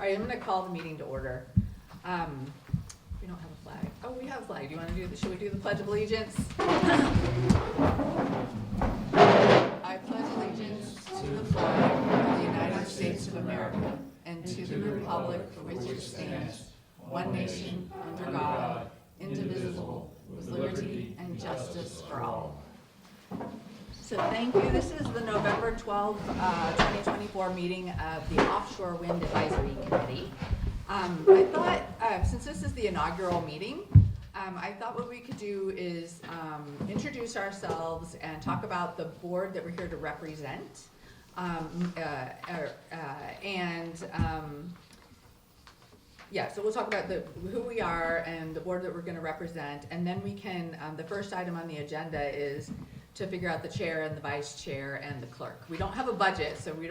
right, I'm gonna call the meeting to order. We don't have a flag. Oh, we have a flag. Do you wanna should we do the Pledge of Allegiance? I pledge allegiance to the flag of the United States of America and to the republic for which it stands, one nation, under God, indivisible, with liberty and justice for all. So thank you. This is the November 12, 2024 meeting of the Offshore Wind Advisory Committee. I thought, since this is the inaugural meeting, I thought what we could do is introduce ourselves and talk about the board that we're here to represent. So we'll talk about who we are and the board that we're going to represent, and then we can, the first item on the agenda is to figure out the chair and the vice chair and the clerk. We don't have a budget, so we're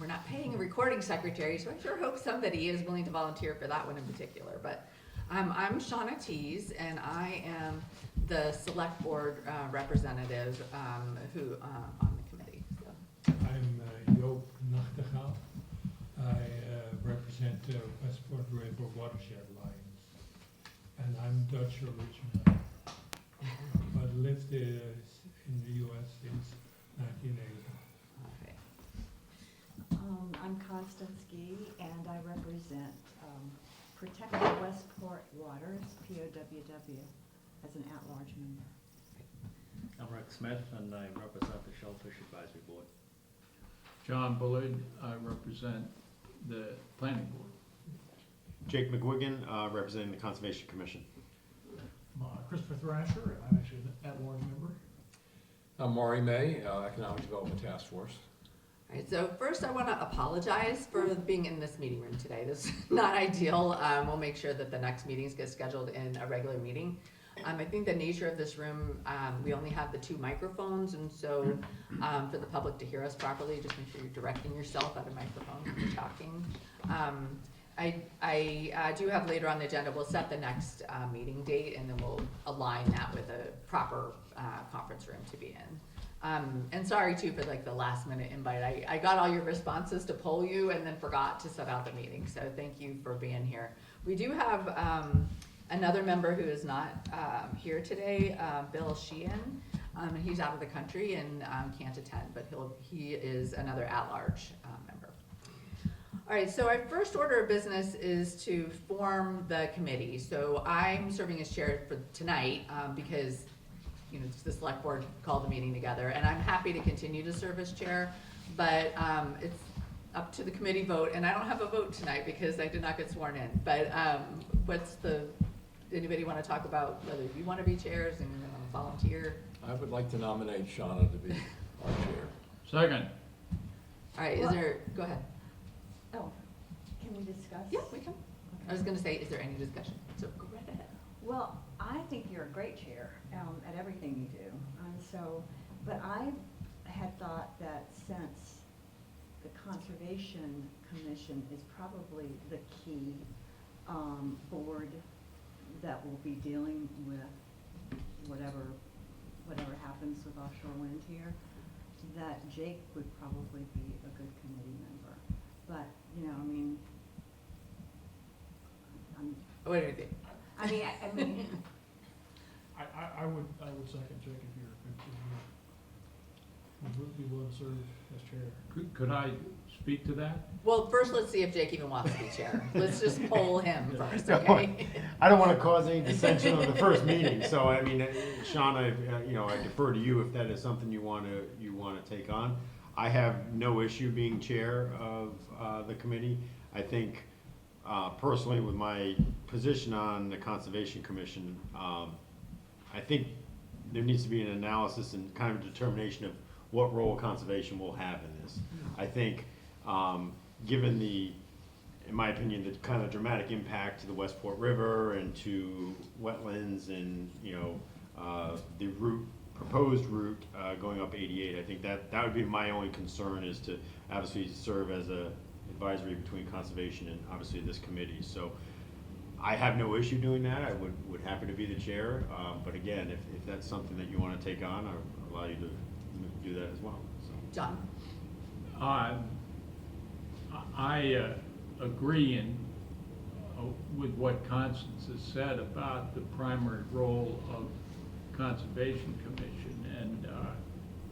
not paying a recording secretary, so I sure hope somebody is willing to volunteer for that one in particular. But I'm Shauna Tees, and I am the select board representative on the committee. So. I'm Joop Nachtegaal. I represent Westport River Watershed Alliance, and I'm Dutch originally, but lived in the U.S. since 1980. Okay. I'm Constance Gee, and I represent Protect Westport Waters, POWW, as an at-large member. I'm Rick Smith, and I represent the Shellfish Advisory Board. John Bullard, I represent the planning board. Jake McGuigan, representing the Conservation Commission. Christopher Thrasher, and I'm actually an at-large member. I'm Maury May, Economic Development Task Force. All right, so first I want to apologize for being in this meeting room today. This is not ideal. We'll make sure that the next meetings get scheduled in a regular meeting. I think the nature of this room, we only have the 2 microphones, and so for the public to hear us properly, just make sure you're directing yourself at a microphone when you're talking. I do have later on the agenda, we'll set the next meeting date, and then we'll align that with a proper conference room to be in. And sorry too for like the last minute invite. I got all your responses to poll you and then forgot to set out the meeting, so thank you for being here. We do have another member who is not here today, Bill Sheehan. He's out of the country and can't attend, but he is another at-large member. All right, so our first order of business is to form the committee. So I'm serving as chair for tonight because the select board called the meeting together, and I'm happy to continue to serve as chair, but it's up to the committee vote, and I don't have a vote tonight because I did not get sworn in. But anybody want to talk about whether you want to be chairs and volunteer? I would like to nominate Shauna to be our chair. Second. All right, go ahead. Oh, can we discuss? Yeah, we can. I was going to say, is there any discussion? So go right ahead. Well, I think you're a great chair at everything you do. But I had thought that since the Conservation Commission is probably the key board that will be dealing with whatever happens with offshore wind here, that Jake would probably be a good committee member. But, What do you think? I mean, I would second Jake if you would be willing to serve as chair. Could I speak to that? Well, first let's see if Jake even wants to be chair. Let's just poll him first, okay? I don't want to cause any dissension on the first meeting, so I mean, Shauna, I defer to you if that is something you want to take on. I have no issue being chair of the committee. I think personally, with my position on the Conservation Commission, I think there needs to be an analysis and kind of determination of what role conservation will have in this. I think, given in my opinion, the kind of dramatic impact to the Westport River and to wetlands and the proposed route going up 88, I think that would be my only concern, is to obviously serve as a advisory between conservation and obviously this committee. So I have no issue doing that. I would happy to be the chair. But again, if that's something that you want to take on, I'll allow you to do that as well. So. John? I agreeing with what Constance has said about the primary role of Conservation Commission, and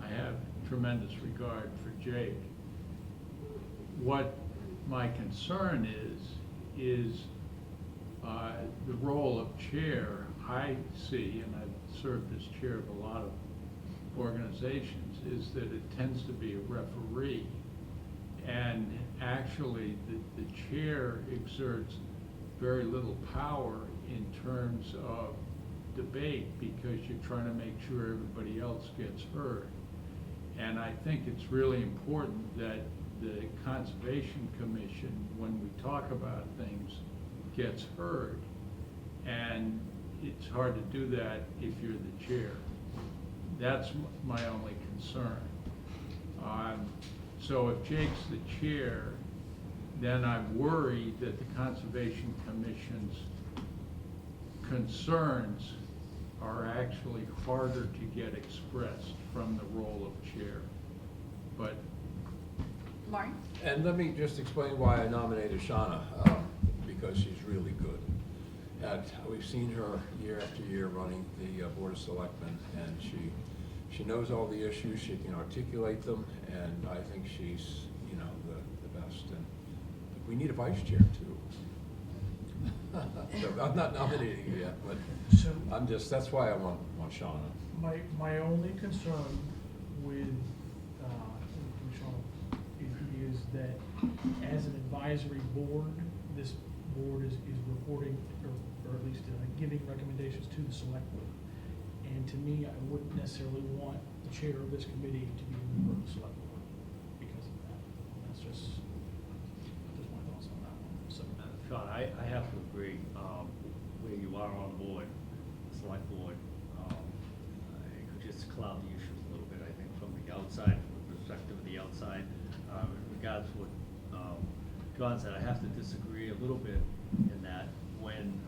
I have tremendous regard for Jake. What my concern is the role of chair. I see, and I've served as chair of a lot of organizations, is that it tends to be a referee. And actually, the chair exerts very little power in terms of debate, because you're trying to make sure everybody else gets heard. And I think it's really important that the Conservation Commission, when we talk about things, gets heard. And it's hard to do that if you're the chair. That's my only concern. So if Jake's the chair, then I'm worried that the Conservation Commission's concerns are actually harder to get expressed from the role of chair. But Mark? And let me just explain why I nominated Shauna, because she's really good. And we've seen her year after year running the Board of Selectmen, and she knows all the issues, she can articulate them, and I think she's, the best. And we need a vice chair too. So I'm not nominating you yet, but So that's why I want Shauna. my only concern with Sean is that as an advisory board, this board is reporting, or at least giving recommendations to the select board. And to me, I wouldn't necessarily want the chair of this committee to be a member of the select board because of that. That's just my thoughts on that one. So, Sean, I have to agree, where you are on the board, the select board, it could just cloud the issues a little bit, I think, from the outside, from the perspective of the outside. In regards to what John said, I have to disagree a little bit in that when,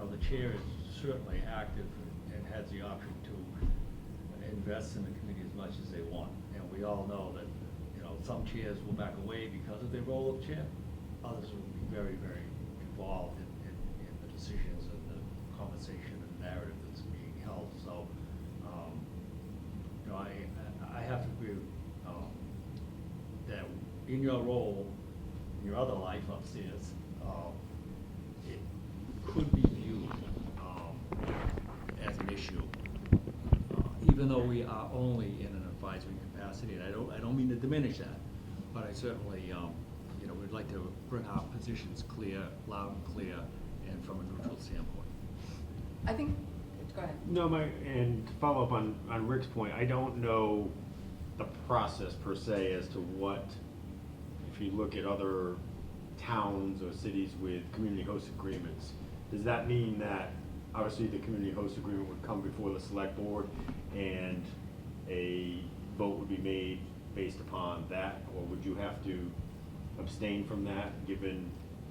the chair is certainly active and has the option to invest in the committee as much as they want. And we all know that, some chairs will back away because of their role of chair. Others will be very, very involved in the decisions and the conversation and narrative that's being held. So, I have to agree that in your role, in your other life upstairs, it could be viewed as an issue, even though we are only in an advisory capacity. And I don't mean to diminish that, but I certainly, would like to bring our positions clear, loud and clear, and from a neutral standpoint. I think, go ahead. No, and to follow up on Rick's point, I don't know the process per se as to what, if you look at other towns or cities with community host agreements, does that mean that obviously the community host agreement would come before the select board and a vote would be made based upon that, or would you have to abstain from that given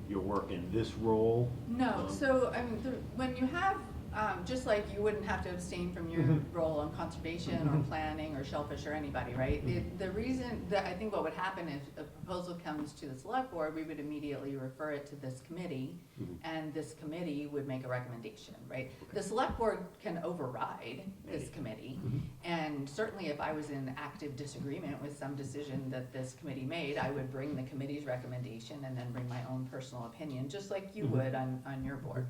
your work in this role? No, so, I mean, when you have, just like you wouldn't have to abstain from your role on conservation or planning or shellfish or anybody, right? The reason that I think what would happen if a proposal comes to the select board, we would immediately refer it to this committee, and this committee would make a recommendation, right? The select board can override this committee, and certainly if I was in active disagreement with some decision that this committee made, I would bring the committee's recommendation and then bring my own personal opinion, just like you would on your board.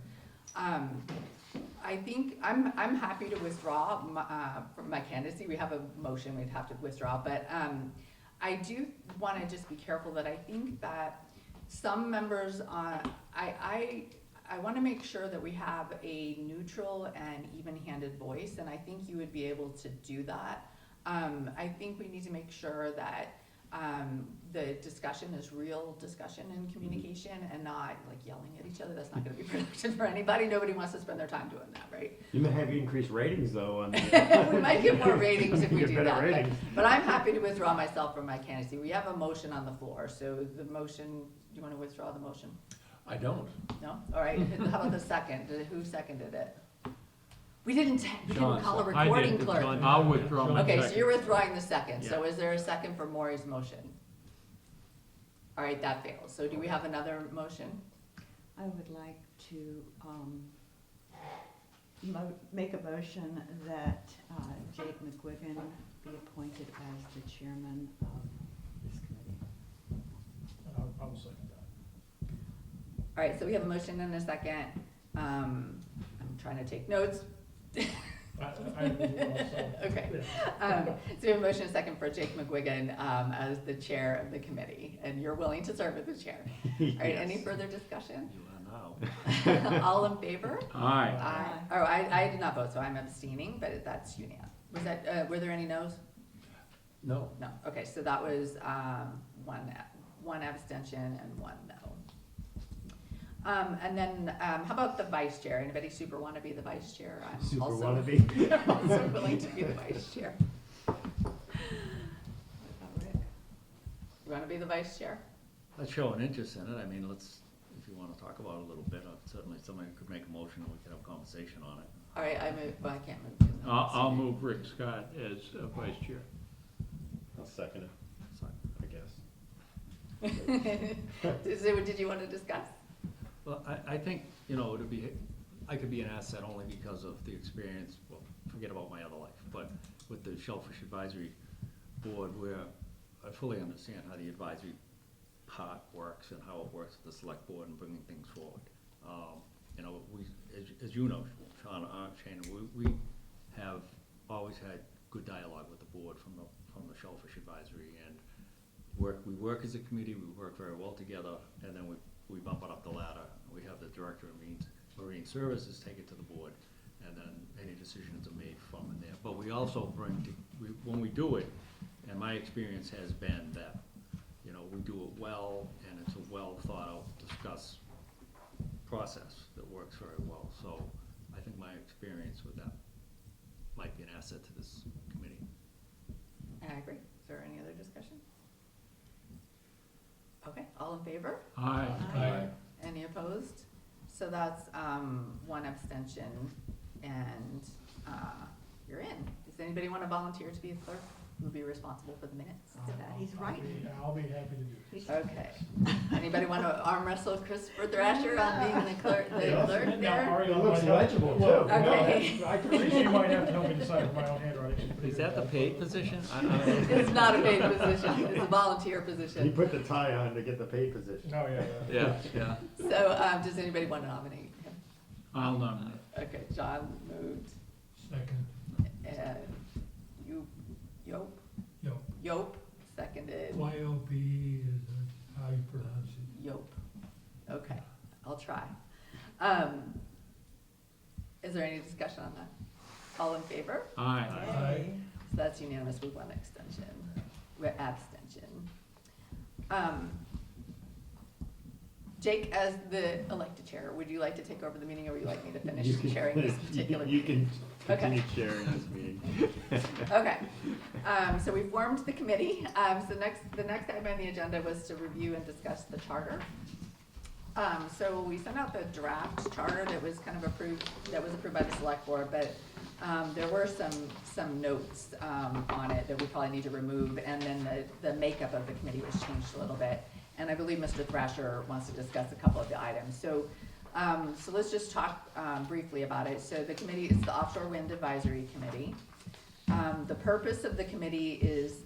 I think I'm happy to withdraw from my candidacy. We have a motion, we'd have to withdraw, but I do want to just be careful that I think that some members, I want to make sure that we have a neutral and even-handed voice, and I think you would be able to do that. I think we need to make sure that the discussion is real discussion and communication and not like yelling at each other. That's not going to be productive for anybody. Nobody wants to spend their time doing that, right? You may have increased ratings though. On the We might get more ratings if we Get do better that. ratings. But I'm happy to withdraw myself from my candidacy. We have a motion on the floor. So the motion, do you want to withdraw the motion? I don't. No? All right. How about the second? Who seconded it? We didn't John, call a I recording did, clerk. John- I'll withdraw my Okay, so second. you're withdrawing the second. So Yeah. is there a second for Maury's motion? All right, that fails. So do we have another motion? I would like to make a motion that Jake McGuigan be appointed as the chairman of this committee. I will second that. All right, so we have a motion and a second. I'm trying to take notes. I will also. Okay. Yeah. So we have a motion and a second for Jake McGuigan as the chair of the committee, and you're willing to serve as the chair. All right, any Yes. further discussion? You are now. All in favor? Aye. Aye. Oh, I did not vote, so I'm abstaining, but that's unanimous. Was that, were there any no's? No. No, okay, so that was, one abstention and one no. And then, how about the vice chair? Anybody super wanna be the vice chair? I'm Super also- wannabe. Also willing to be the vice chair. What about Rick? You wanna be the vice chair? Let's show an interest in it. I mean, let's, if you wanna talk about it a little bit, certainly somebody could make a motion and we could have a conversation on it. All right, I move, well, I can't move. I'll move Rick Scott as vice chair. I'll second it, So, I guess. Did you wanna discuss? well, I think, it'd be, I could be an asset only because of the experience, well, forget about my other life, but with the Shellfish Advisory Board, where I fully understand how the advisory part works and how it works with the select board and bringing things forward. We, as you know, Sean, Shane, we have always had good dialogue with the board from the Shellfish Advisory, and we work as a committee, we work very well together, and then we bump it up the ladder. We have the Director of Marine Services take it to the board, and then any decisions are made from in there. But we also when we do it, and my experience has been that, we do it well, and it's a well thought out, discussed process that works very well. So I think my experience with that might be an asset to this committee. I agree. Is there any other discussion? Okay, all in favor? Aye. Aye. Any opposed? So that's, one abstention, and, you're in. Does anybody wanna volunteer to be a clerk? Who would be responsible for the minutes? He's right. I'll be happy to do it. Okay. Anybody wanna arm wrestle Christopher Thrasher on being the clerk Now, there? Ariel It looks might have- legible, too. Well, Okay. I can read, you might have to help me decide if my own handwriting is pretty Is that the good. paid position? It's not a paid position, it's a volunteer He position. put the tie on to get the paid position. No, yeah. Yeah, yeah. So, does anybody wanna nominate him? I'll nominate. Okay, John moved, Second, and Yope, Yop. Yope, seconded. Y-O-P is how you pronounce it. Yope. Okay, I'll try. Is there any discussion on that? All in favor? Aye. Aye. So that's unanimous with one abstention. Jake, as the elected chair, would you like to take over the meeting, or would you like me to finish You can- chairing this particular You meeting? can continue chairing this meeting. Okay, so we formed the committee. So the next item on the agenda was to review and discuss the charter. So we sent out the draft charter that was kind of approved by the select board, but there were some notes on it that we probably need to remove, and then the makeup of the committee was changed a little bit. And I believe Mr. Thrasher wants to discuss a couple of the items. So let's just talk briefly about it. So the committee is the Offshore Wind Advisory Committee. The purpose of the committee is,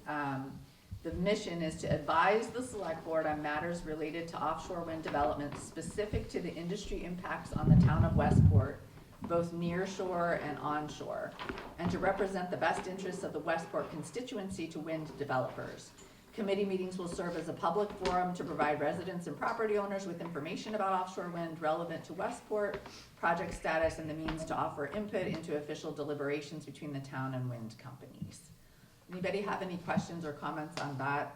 the mission is to advise the select board on matters related to offshore wind development specific to the industry impacts on the town of Westport, both near shore and onshore, and to represent the best interests of the Westport constituency to wind developers. Committee meetings will serve as a public forum to provide residents and property owners with information about offshore wind relevant to Westport, project status, and the means to offer input into official deliberations between the town and wind companies. Anybody have any questions or comments on that?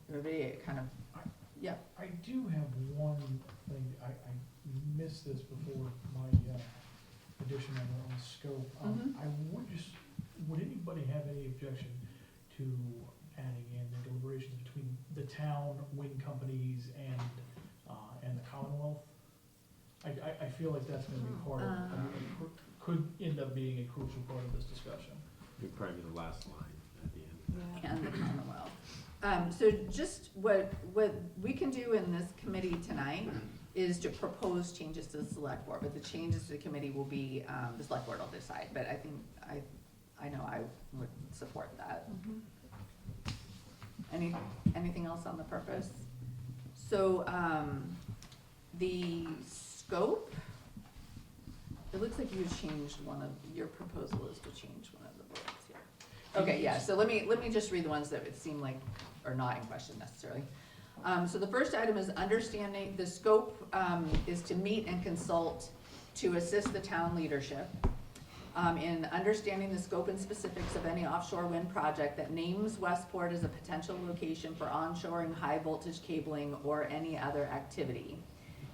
Everybody kind of, yeah. I do have one thing, I missed this before my addition on scope. Mhm. Would anybody have any objection to adding in the deliberations between the town, wind companies, and the Commonwealth? I feel like that's gonna be part of, could end up being a crucial part of this discussion. It'd probably be the last line at the end. Yeah. And the Commonwealth. So just what we can do in this committee tonight is to propose changes to the select board, but the changes to the committee will be, the select board will decide, but I think, I know I would support that. Anything else on the purpose? So, the scope, it looks like you changed your proposal is to change one of the bullets here. Okay, yeah, so let me just read the ones that it seem like are not in question necessarily. So the first item is understanding, the scope, is to meet and consult to assist the town leadership in understanding the scope and specifics of any offshore wind project that names Westport as a potential location for onshoring high voltage cabling or any other activity.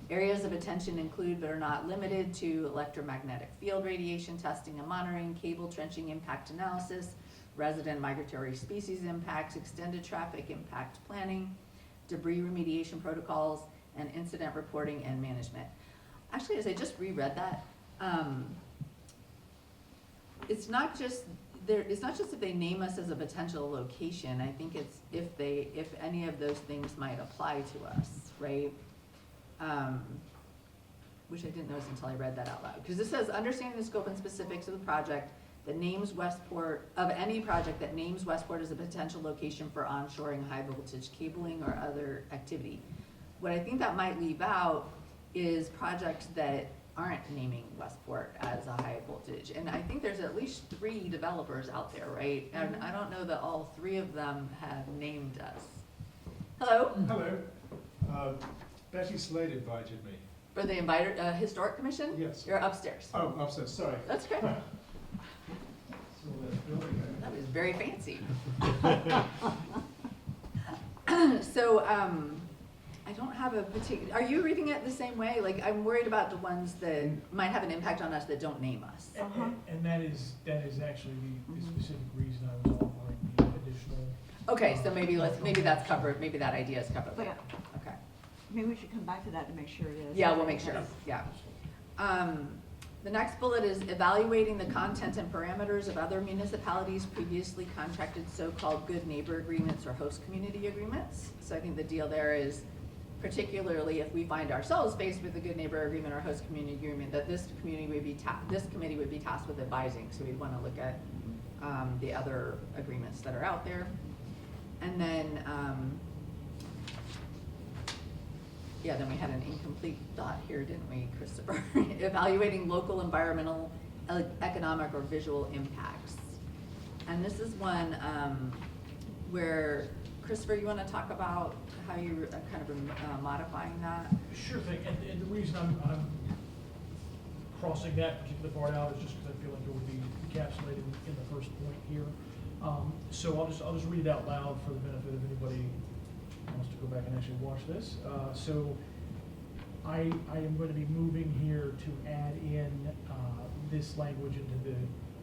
Areas of attention include but are not limited to electromagnetic field radiation testing and monitoring, cable trenching impact analysis, resident migratory species impacts, extended traffic impact planning, debris remediation protocols, and incident reporting and management. Actually, as I just reread that, it's not just if they name us as a potential location. I think it's if any of those things might apply to us, right? Which I didn't notice until I read that out loud. Because it says, understanding the scope and specifics of the project that names Westport, of any project that names Westport as a potential location for onshoring high voltage cabling or other activity. What I think that might leave out is projects that aren't naming Westport as a high voltage. And I think there's at least 3 developers out there, right? And I don't know that all 3 of them have named us. Hello? Hello. Betty Slade invited me. For the Historic Commission? Yes. You're upstairs. Oh, upstairs, sorry. That's great. So that building there. That was very fancy. So, I don't have a particular, are you reading it the same way? Like, I'm worried about the ones that might have an impact on us that don't name us. And that is actually the specific reason I was offering the additional. Okay, so maybe that's covered, maybe that idea is covered. But, Okay. maybe we should come back to that to make sure it is. Yeah, we'll make sure, yeah. The next bullet is evaluating the content and parameters of other municipalities' previously contracted so-called good neighbor agreements or host community agreements. So I think the deal there is, particularly if we find ourselves faced with a good neighbor agreement or host community agreement, that this committee would be tasked with advising. So we'd want to look at the other agreements that are out there. And then, then we had an incomplete thought here, didn't we, Christopher? Evaluating local environmental, economic, or visual impacts. And this is one where, Christopher, you want to talk about how you're kind of modifying that? Sure thing, and the reason I'm crossing that particular part out is just because I feel like it would be encapsulated in the first point here. So I'll just read it out loud for the benefit of anybody who wants to go back and actually watch this. So I am going to be moving here to add in this language into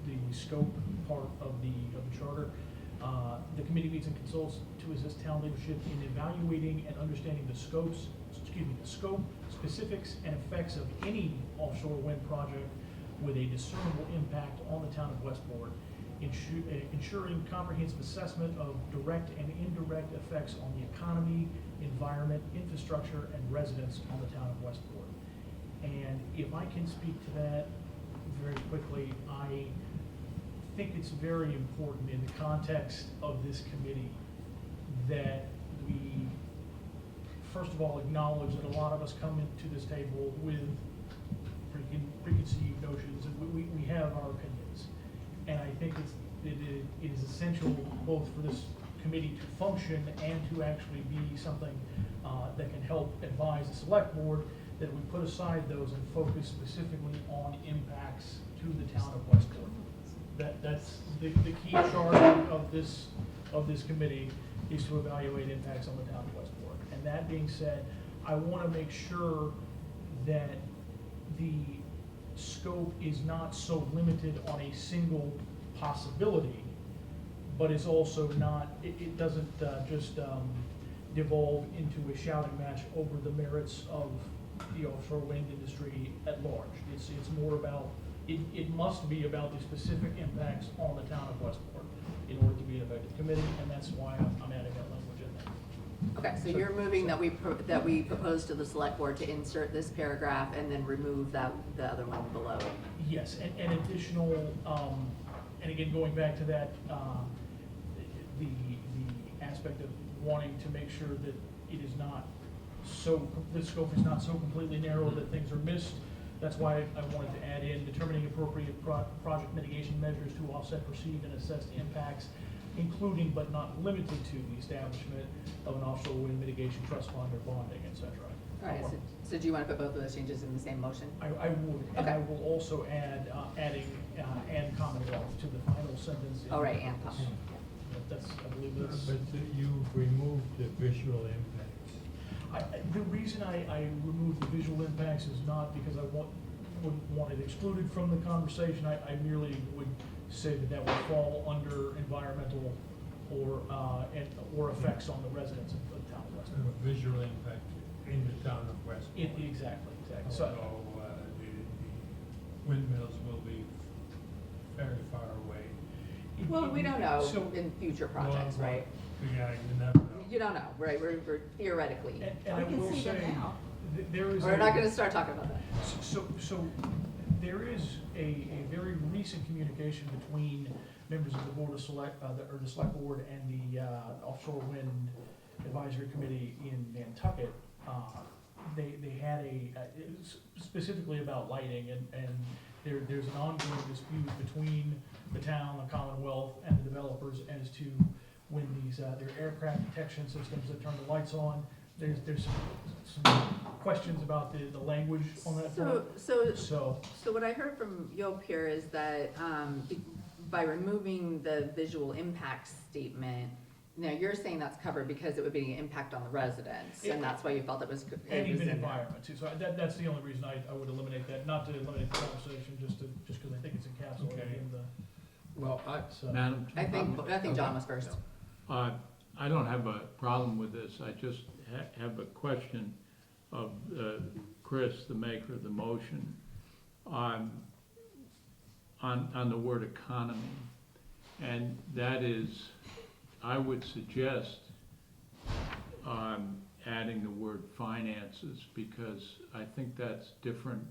the scope part of the charter. The committee meets and consults to assist town leadership in evaluating and understanding the scope, specifics, and effects of any offshore wind project with a discernible impact on the town of Westport, ensuring comprehensive assessment of direct and indirect effects on the economy, environment, infrastructure, and residents on the town of Westport. And if I can speak to that very quickly, I think it's very important in the context of this committee that we, first of all, acknowledge that a lot of us come into this table with preconceived notions, and we have our opinions. And I think it is essential both for this committee to function and to actually be something that can help advise the select board, that we put aside those and focus specifically on impacts to the town of Westport. That's the key charge of this committee, is to evaluate impacts on the town of Westport. And that being said, I want to make sure that the scope is not so limited on a single possibility, but is also not, it doesn't just devolve into a shouting match over the merits of the offshore wind industry at large. It's more about, it must be about the specific impacts on the town of Westport in order to be an effective committee, and that's why I'm adding that language Okay, so you're moving that that we propose to the select board to insert this paragraph and then remove the other one below. Yes, and additional, and again, going back to that, the aspect of wanting to make sure that it is not so, the scope is not so completely narrow that things are missed. That's why I wanted to add in determining appropriate project mitigation measures to offset perceived and assessed impacts, including but not limited to the establishment of an offshore wind mitigation trust fund or bonding, et cetera. All right, so do you want to put both of those changes in the same motion? I would, and Okay. I will also add, adding, and Commonwealth to the final sentence. All right, and Commonwealth. That's, I believe But that's. you've removed the visual impacts. The reason I removed the visual impacts is not because I wouldn't want it excluded from the conversation. I merely would say that would fall under environmental or effects on the residents of the town of West. Visual impact in the town of West. Exactly. So, So, the windmills will be very far away. Well, we don't know So- in future projects, Well, right? Yeah, you never know. You don't know, right? We're theoretically. and I We can will see them say, now. there is. We're not gonna start talking about that. So there is a very recent communication between members of the Board of Select, or the Select Board and the Offshore Wind Advisory Committee in Nantucket. They had specifically about lighting, and there's an ongoing dispute between the town, the Commonwealth, and the developers as to when these, their aircraft detection systems that turn the lights on. There's some questions about the language on that front. So what I heard from Yop here is that, by removing the visual impact statement, now you're saying that's covered because it would be an impact on the residents, and that's why you felt it was. And it was even in there. environment too, so that's the only reason I would eliminate that, not to eliminate the conversation, just because I think it's encapsulated Okay. in the, Well, so. Madam, I think John was first. I don't have a problem with this, I just have a question of Chris, the maker of the motion, on the word economy. And that is, I would suggest adding the word finances, because I think that's different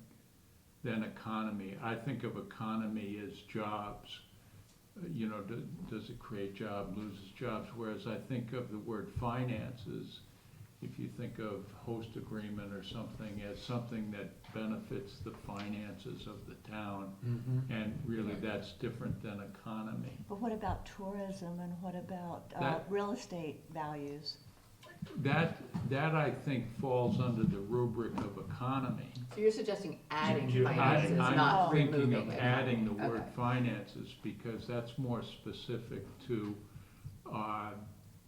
than economy. I think of economy as jobs. You know, does it create jobs, loses jobs? Whereas I think of the word finances, if you think of host agreement or something, as something that benefits the finances of the town. And really, that's different than economy. But what about tourism and what about That- real estate values? That I think falls under the rubric of economy. So you're suggesting adding You- finances, not I'm thinking removing of it. adding the word Okay. finances, because that's more specific to,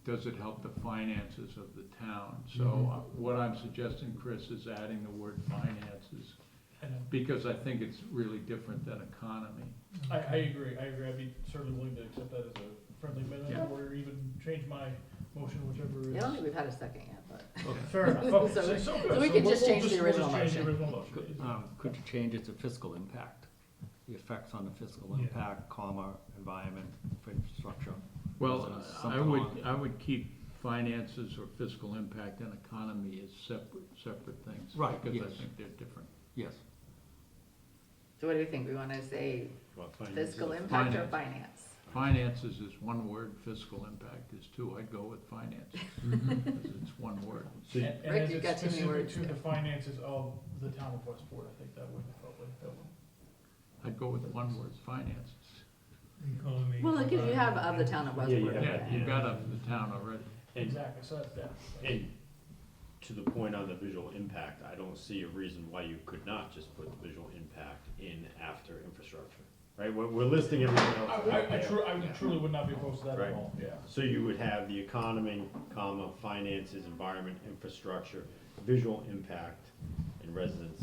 does it help the finances of the town? So what I'm suggesting, Chris, is adding the word finances, And because I think it's really different than economy. I agree, I'd be certainly willing to accept that as a friendly amendment, Yeah. or even change my motion, whichever is. I don't think we've had a second yet, but. Fair enough, okay, So- good. so we can just change the we'll original change the motion. original motion. Could you change it to fiscal impact? The effects on the fiscal Yeah. impact, comma, environment, infrastructure. Well, residents, I something along- would, I would keep finances or fiscal impact and economy as separate things. Right, Because I yes. think they're different. Yes. So what do you think? We wanna say What, finances? fiscal impact or Finance. finance? Finances is one word, fiscal impact is two. I'd go with finances, because it's one word. And Rick, as you it's got too many specific words to there. the finances of the town of Westport, I think that would probably, I'd go with one word, finances. Economy. Well, because you have of the town of Yeah, you Westport. have- Yeah, you've got up the town already. exactly, so that's that. And to the point on the visual impact, I don't see a reason why you could not just put the visual impact in after infrastructure, right? We're listing everything else. I truly would not be opposed to that Right. at all, yeah. So you would have the economy, comma, finances, environment, infrastructure, visual impact, and residents.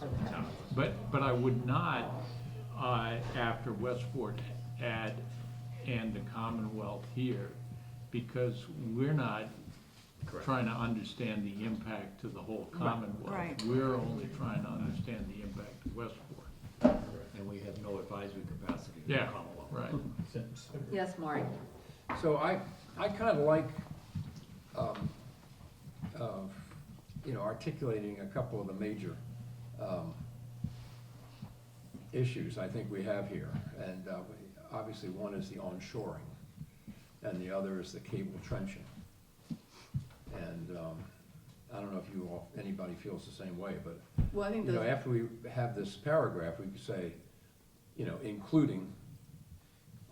of the town. But I would not, after Westport, add and the Commonwealth here, because we're not Correct. trying to understand the impact to the whole Commonwealth. Right. We're only trying to understand the impact to Westport. And we have no advisory capacity to the Yeah, Commonwealth. right. Yes, Maury. So I kind of like articulating a couple of the major issues I think we have here. And obviously one is the onshoring, and the other is the cable trenching. And I don't know if anybody feels the same way, but Well, I think after we have this paragraph, we could say, including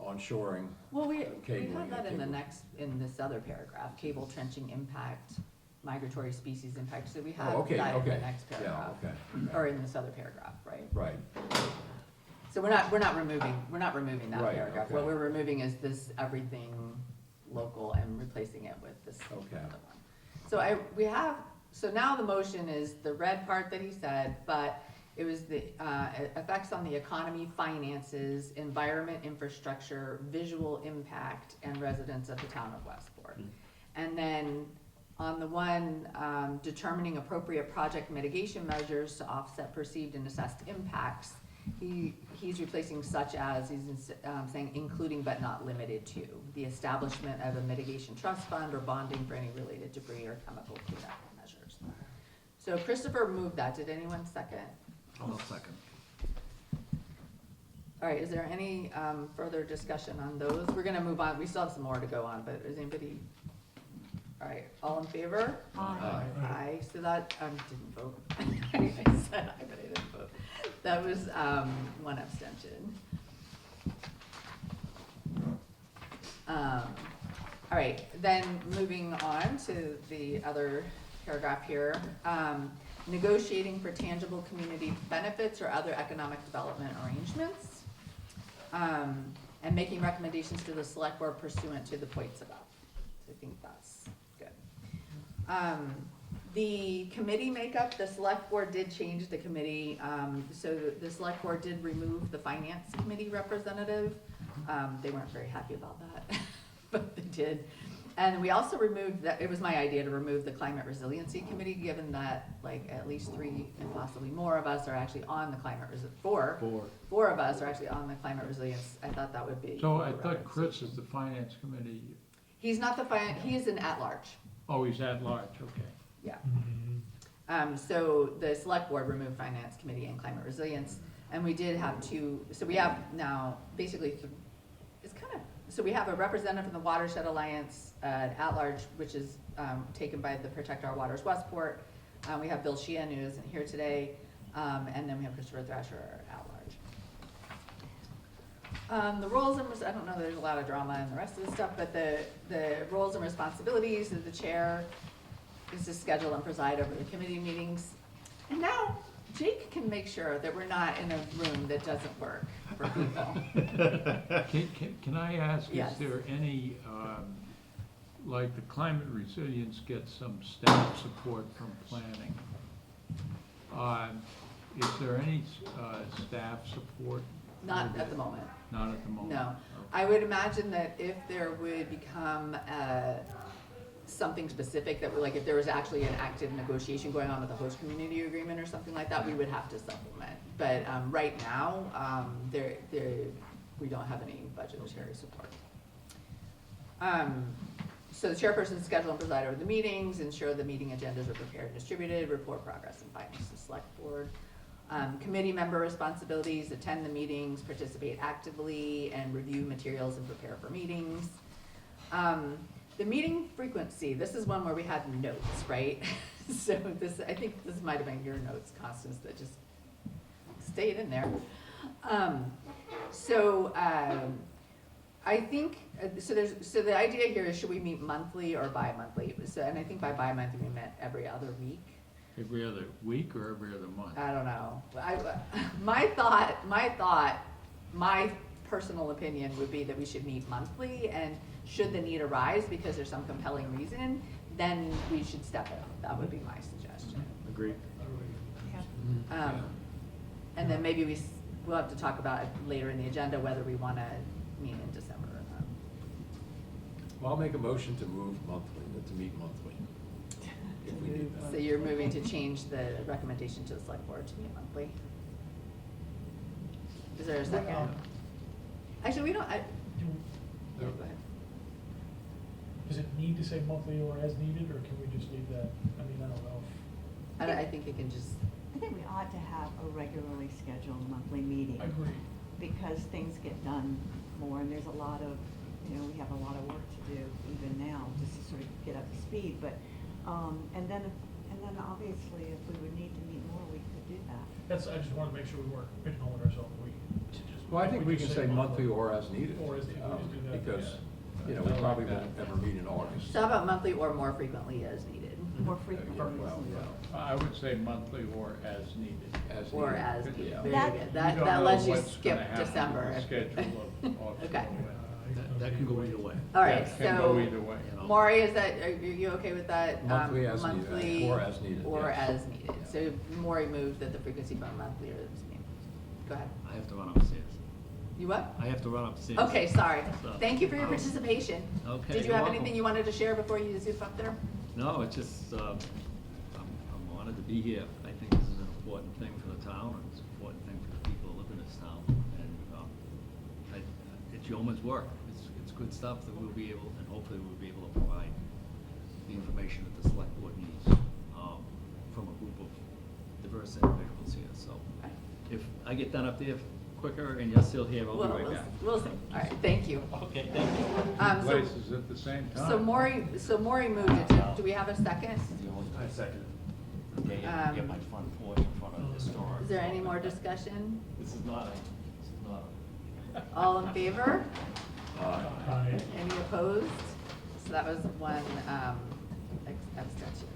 onshoring, well, we cabling have that and in cable. in this other paragraph, cable trenching impact, migratory species impact, so we have Oh, okay, that in the okay. next Yeah, paragraph. okay. Or in this other paragraph, right? Right. So we're not removing that Right, paragraph. okay. What we're removing is this everything local and replacing it with this Okay. other one. So now the motion is the red part that he said, but it was the effects on the economy, finances, environment, infrastructure, visual impact, and residents of the town of Westport. And then on the one, determining appropriate project mitigation measures to offset perceived and assessed impacts, he's replacing such as, he's saying including but not limited to, the establishment of a mitigation trust fund or bonding for any related debris or chemical cleanup measures. So Christopher moved that. Did anyone second? I'll second. All right, is there any further discussion on those? We're gonna move on. We still have some more to go on, but is anybody? All right, all in favor? Aye. Aye, so that, didn't vote. I said aye, but I didn't vote. That was, one abstention. All right, then moving on to the other paragraph here. Negotiating for tangible community benefits or other economic development arrangements. And making recommendations to the select board pursuant to the points above. So I think that's good. The committee makeup, the select board did change the committee. So the select board did remove the finance committee representative. They weren't very happy about that, but they did. And we also removed that, it was my idea to remove the climate resiliency committee, given that like at least 3 and possibly more of us are actually on the four of us are actually on the climate resilience. I thought that would be. So I thought Chris is the finance committee. He's not he is an at-large, Oh, he's at large, okay. yeah. So the select board removed finance committee and climate resilience, and we did have 2, so we have now basically, so we have a representative from the Watershed Alliance, at-large, which is taken by the Protect Our Waters Westport. We have Bill Sheehan, who isn't here today, and then we have Christopher Thrasher, at-large. The roles and, I don't know, there's a lot of drama and the rest of the stuff, but the roles and responsibilities of the chair is to schedule and preside over the committee meetings. And now Jake can make sure that we're not in a room that doesn't work for people. Can I ask, Yes. is there any, like the climate resilience gets some staff support from planning? Is there any staff support? Not at the moment. Not at the moment? No. Okay. I would imagine that if there would become something specific that, like if there was actually an active negotiation going on with the host community agreement or something like that, we would have to supplement. But right now, we don't have any budgetary support. So the chairperson schedule and preside over the meetings, ensure the meeting agendas are prepared and distributed, report progress and findings to the select board. Committee member responsibilities, attend the meetings, participate actively, and review materials and prepare for meetings. The meeting frequency, this is one where we had notes, right? So I think this might have been your notes, Constance, that just stayed in there. I think, so the idea here is, should we meet monthly or bi-monthly? So, and I think by bi-monthly we meant every other week. Every other week or every other month? I don't know. My personal opinion would be that we should meet monthly, and should the need arise because there's some compelling reason, then we should step it up. That would be my suggestion. Agreed. And then maybe we'll have to talk about it later in the agenda, whether we want to meet in December or not. Well, I'll make a motion to move monthly, to meet monthly. If we need that. So you're moving to change the recommendation to the select board to meet monthly? Is there a second? Actually, we don't, yeah, go ahead. does it need to say monthly or as needed, or can we just leave that? I mean, I don't know. I think it can just, I think we ought to have a regularly scheduled monthly meeting. I agree. Because things get done more, and there's a lot of, we have a lot of work to do even now, just to sort of get up to speed, but, and then obviously, if we would need to meet more, we could do that. I just wanted to make sure we weren't pigeonholing ourselves, to just. Well, I think we can just say monthly or as needed. Or as needed, we just do that. Because, yeah. we probably won't ever meet in August. so how about monthly or more frequently as needed? More frequently. Well, yeah. I would say monthly or as needed. As Or needed. as Yeah. needed, very That- good. You That don't know lets you what's skip gonna happen with December. the schedule of offshore Okay. wind. That can go either way. All right, It can go so, either way. You know. Maury, are you okay with that? Monthly as needed, Monthly or as needed, Or yes. as needed. Yeah. So Maury moved that the frequency from monthly or as needed. Go ahead. I have to run upstairs. You what? I have to run upstairs. Okay, sorry. So- Thank you for your participation. Okay, Did you you're have welcome. anything you wanted to share before you zip up there? No, it's just, I'm honored to be here. I think this is an important thing for the town, and it's an important thing for the people who live in this town. And it's yeoman's work. It's good stuff that we'll be able, and hopefully we'll be able to provide the information that the select board needs from a group of diverse individuals here. So if I get done up there quicker and you're still here, I'll be right back. We'll see. All right, thank you. Okay, thank you. So- Places at the same time. So Maury moved it. Do we have a second? I second it. Okay, Um, get my front porch in front of the store. Is there any more discussion? This is not All in favor? Aye. Any opposed? So that was one abstention.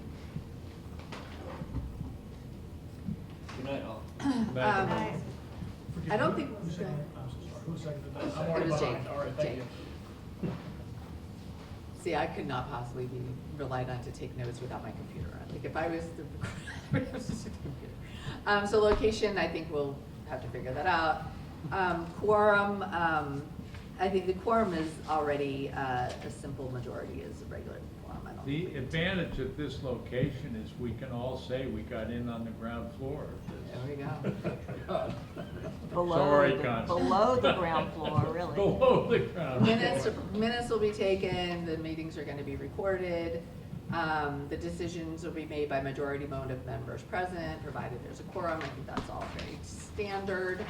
Good night, all. Um, I don't think- Who seconded? I'm so sorry. Who seconded that? I'm It already was behind. Jake. All right, thank Jake. you. See, I could not possibly be relied on to take notes without my computer on. Like, if I was the computer. So location, I think we'll have to figure that out. Quorum, I think the quorum is already a simple majority is a regular quorum. I don't The think we- advantage of this location is we can all say we got in on the ground floor of There this. we go. Sorry, Constance. Below the ground floor, really. Below the ground Minutes, floor. minutes will be taken, the meetings are gonna be recorded. The decisions will be made by majority vote of members present, provided there's a quorum. I think that's all very standard.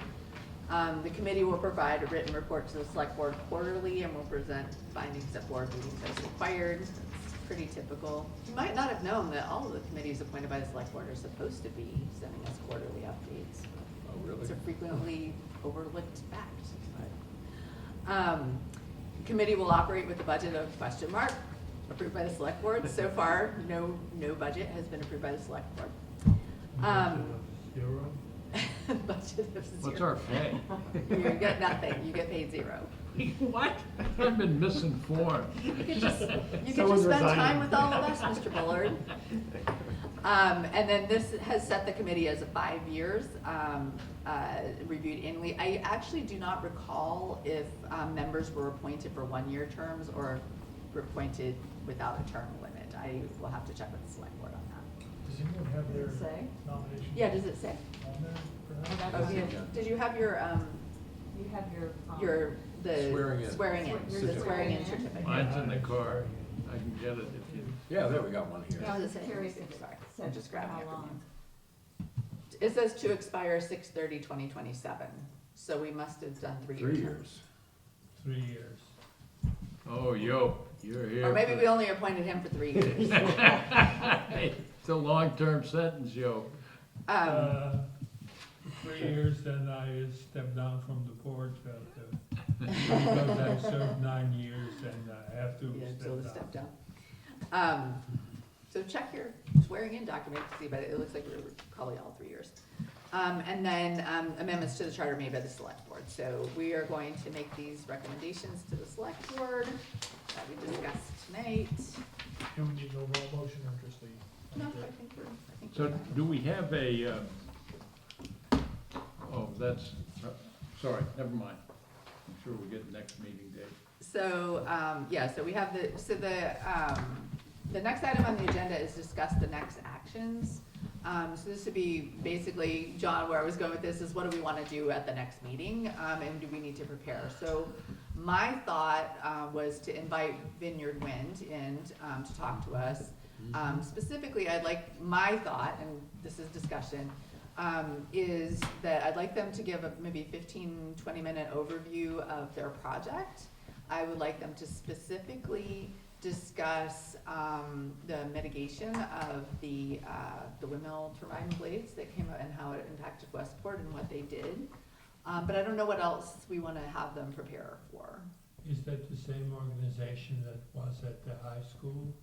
The committee will provide a written report to the select board quarterly and will present findings at board meetings as required. That's pretty typical. You might not have known that all of the committees appointed by the select board are supposed to be sending us quarterly updates. Oh, really? It's a frequently overlooked fact. But, committee will operate with a budget of question mark, approved by the select board. So far, no budget has been approved by the select board. Zero. Budget of zero. What's our pay? You get nothing, you get paid zero. What? I've been misinformed. You could just Someone's spend time resigning. with all of us, Mr. Bullard. And then this has set the committee as a 5 years, reviewed annually. I actually do not recall if members were appointed for 1-year terms or were appointed without a term limit. I will have to check with the select board on that. Does anyone have their Does it say? nomination? Yeah, does it say? On there, perhaps? Oh, yeah. Did you have your, You have your. the Swearing in. swearing in, the Certificate. swearing in certificate? Mine's in the car. I can get it if you. Yeah, there, we got one here. Yeah. Does it say? Curious if it Sorry, said I'm just grabbing how it from long. you. It says to expire 6/30/2027, so we must have done 3 years. 3 years. 3 years. Oh, yo, you're here. Or maybe for- we only appointed him for 3 years. It's a long-term sentence, yo. Um, 3 years, then I stepped down from the board because I served 9 years and I have to Yeah, Jill step stepped down. down. So check your swearing in document to see, but it looks like we were probably all 3 years. And then amendments to the charter made by the select board. So we are going to make these recommendations to the select board that we discussed tonight. Do we need an overall motion or just the? No, I think we're So do we have a, oh, that's, sorry, never mind. I'm sure we'll get the next meeting date. So, yeah, so we have the next item on the agenda is discuss the next actions. So this would be basically, John, where I was going with this is what do we want to do at the next meeting? And do we need to prepare? So My thought was to invite Vineyard Wind in to talk to us. Specifically, my thought, and this is discussion, is that I'd like them to give a maybe 15, 20-minute overview of their project. I would like them to specifically discuss the mitigation of the windmill turbine blades that came out and how it impacted Westport and what they did. But I don't know what else we want to have them prepare for. Is that the same organization that was at the high school?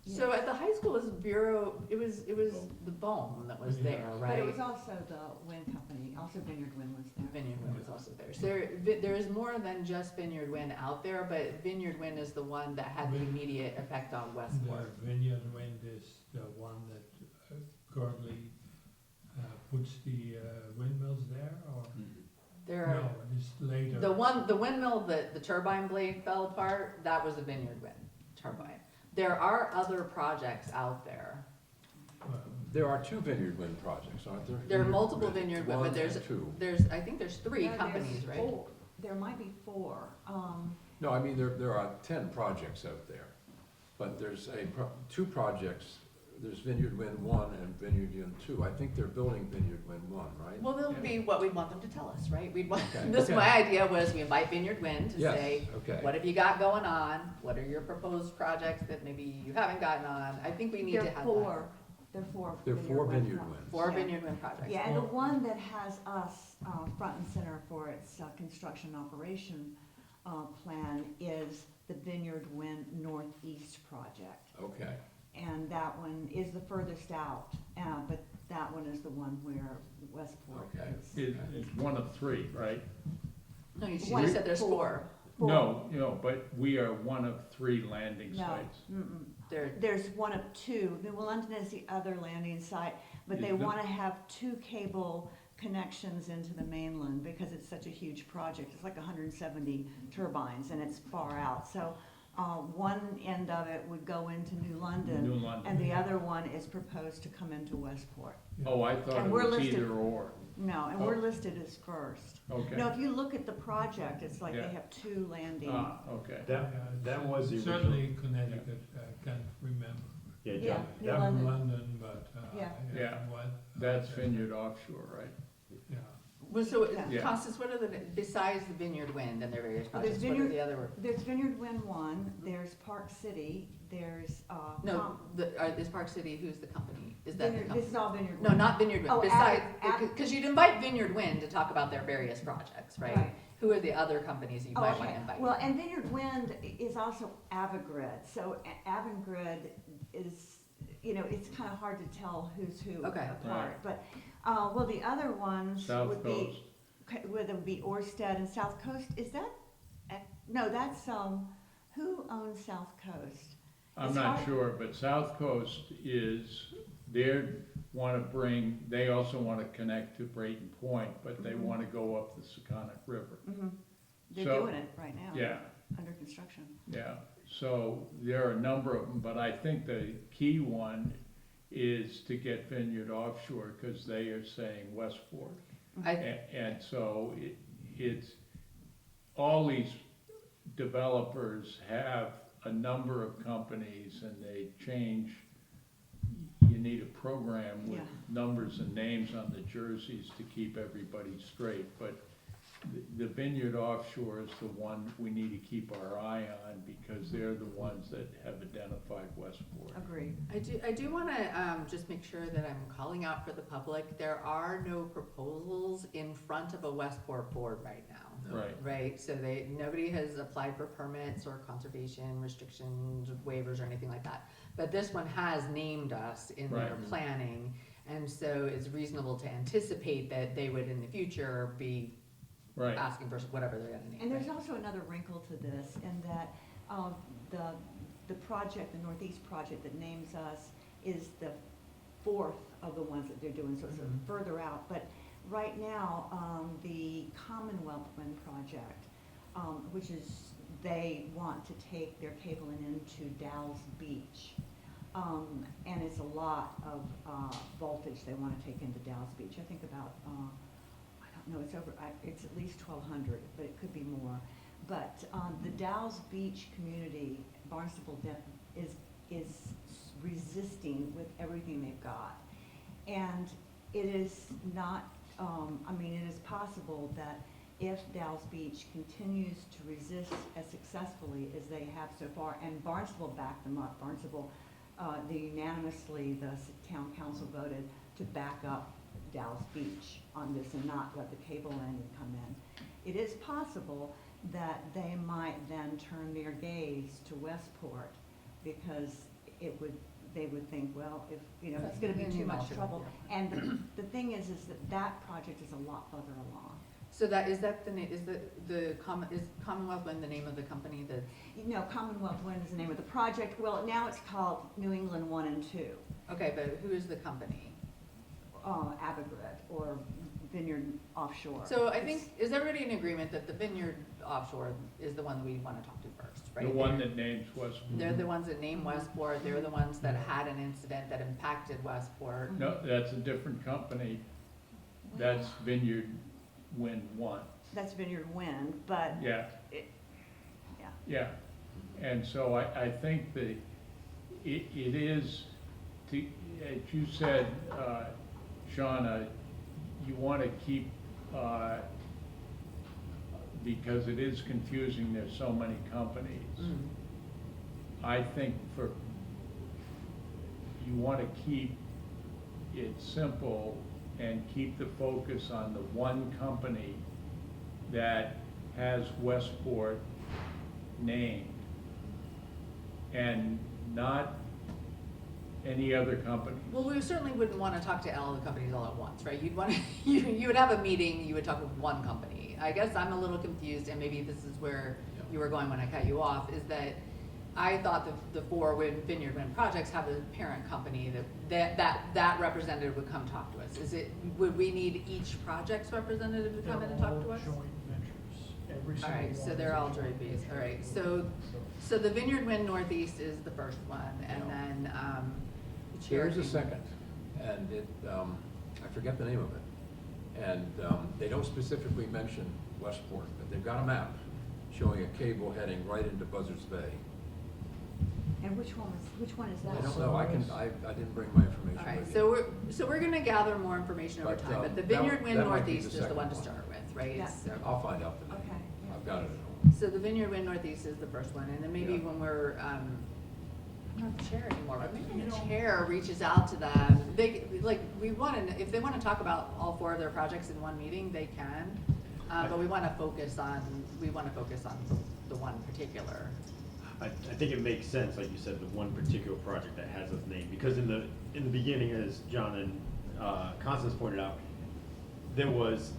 So at the high school was Bureau, it was the BOEM that was there, But right? it was also the wind company, also Vineyard Wind was there. Vineyard Wind was also there. So there is more than just Vineyard Wind out there, but Vineyard Wind is the one that had the immediate effect on Westport. The Vineyard Wind is the one that currently puts the windmills there, or? There No, are, it's later. the windmill that the turbine blade fell apart, that was a Vineyard Wind turbine. There are other projects out there. Well, There are two Vineyard Wind projects, aren't there? There are multiple Vineyard Wind, One but and there's, two. I think there's 3 No, there's companies, right? 4. There might be 4. No, I mean, there are 10 projects out there, but there's two projects. There's Vineyard Wind 1 and Vineyard Wind 2. I think they're building Vineyard Wind 1, right? Well, that'll be what we'd want them to tell us, right? We'd want, Okay. my idea was we invite Vineyard Wind to Yes, say, okay. what have you got going on? What are your proposed projects that maybe you haven't gotten on? I think we need to There have are that. 4. There are 4. There are 4 Vineyard ones. Winds. 4 Yeah. Vineyard Wind projects. Yeah, and the one that has us front and center for its construction operation plan is the Vineyard Wind Northeast project. Okay. And that one is the furthest out, but that one is the one where Westport Okay. is. It's one of 3, right? No, she One, just said there's 4. 4. No, but we are one of 3 landing No, sites. there's one of 2. New London is the other landing site, but they Is the- want to have 2 cable connections into the mainland because it's such a huge project. It's like 170 turbines and it's far out. So one end of it would go into New London, New London. and the other one is proposed to come into Westport. Oh, I thought And it we're was listed- either or. No, and we're listed as first. Okay. No, if you look at the project, it's like Yeah. they have 2 landing. Okay. That was the Certainly original. in Connecticut, I can't remember. Yeah, Yeah, John, New that- London. London, but, Yeah. Yeah. what? That's Vineyard Offshore, right? Yeah. Well, so, Yeah. Constance, what are besides the Vineyard Wind and their various Well, there's projects, what are Vineyard- the other? There's Vineyard Wind 1, there's Park City, there's, No, is Park City, who's the company? Is that the Vineyard, company? this is all Vineyard Wind. No, not Vineyard Wind, Oh, besides, Ab- because you'd invite Vineyard Wind to talk about their various projects, right? Right. Who are the other companies you Oh, might want okay. to invite? Well, and Vineyard Wind is also Avangrid, so Avangrid is, it's kind of hard to tell who's who Okay. apart. Right. But, well, the other ones South would Coast. be, whether it be Orsted and South Coast, is that, no, that's, who owns South Coast? I'm It's not hard- sure, but South Coast is, they also want to connect to Brayton Point, but they Mhm. want to go up the Seconic River. They're So- doing it right now. Yeah, Under construction. yeah. So there are a number of them, but I think the key one is to get Vineyard Offshore, because they are saying Westport. And so it's, all these developers have a number of companies and they change. You need a program with Yeah. numbers and names on the jerseys to keep everybody straight. But the Vineyard Offshore is the one we need to keep our eye on because they're the ones that have identified Westport. Agreed. I do want to just make sure that I'm calling out for the public. There are no proposals in front of a Westport board right now. Right. Right, so nobody has applied for permits or conservation restrictions, waivers, or anything like that. But this one has named us in their Right. planning, and so it's reasonable to anticipate that they would in the future be Right. asking for whatever they're gonna name. And there's right? also another wrinkle to this in that the project, the Northeast project that names us is the 4th of the ones that they're doing, so it's Mhm. further out. But right now, the Commonwealth Wind project, which is, they want to take their cabling into Dalles Beach. And it's a lot of voltage they want to take into Dalles Beach. I think about, I don't know, it's at least 1,200, but it could be more. But the Dalles Beach community, Barnstable is resisting with everything they've got. And it is not, it is possible that if Dalles Beach continues to resist as successfully as they have so far, and Barnstable backed them up, Barnstable, unanimously, the town council voted to back up Dalles Beach on this and not let the cable landing come in. It is possible that they might then turn their gaze to Westport because they would think, well, if, it's gonna be too much trouble. And the thing is that project is a lot further along. So is Commonwealth Wind the name of the company that? No, Commonwealth Wind is the name of the project. Well, now it's called New England 1 and 2. Okay, but who is the company? Avogrid or Vineyard Offshore. So I think, is everybody in agreement that the Vineyard Offshore is the one that we want to talk to first, right? The one that names Westport. They're the ones that named Westport, they're the ones that had an incident that impacted Westport. No, that's a different company. That's Vineyard Wind One. That's Vineyard Wind, but Yeah, yeah. yeah. And so I think that it is, as you said, Shauna, you want to keep, because it is confusing, there's so many companies. Mm. I think you want to keep it simple and keep the focus on the one company that has Westport named and not any other company. Well, we certainly wouldn't want to talk to all the companies all at once, right? You'd want to, you would have a meeting, you would talk with one company. I guess I'm a little confused, and maybe this is where you were going when I cut you off, is that I thought the four Vineyard Wind projects have a parent company that representative would come talk to us. Would we need each project's representative to come in and talk to us? They're all joint ventures, every All single one. right, so is they're a all joint joint based, venture. all right, so the Vineyard Wind Northeast is the first one, and then, There's Cherokee. a second, and I forget the name of it. And they don't specifically mention Westport, but they've got a map showing a cable heading right into Buzzards Bay. And which one is that? I don't know, I didn't bring my information All right, with so me. we're gonna gather more information over But, time, but the that- Vineyard Wind that might be the Northeast is the one to second one. start with, right? Yeah. So- I'll find out the name. Okay, yeah. I've got it at home. So the Vineyard Wind Northeast is the first one, and then maybe Yeah. when we're, I'm not the chair anymore, but maybe the chair reaches out to them. If they wanna talk about all four of their projects in one meeting, they can. But we wanna focus on the one particular. I think it makes sense, like you said, the one particular project that has a name, because in the beginning, as John and Constance pointed out, it was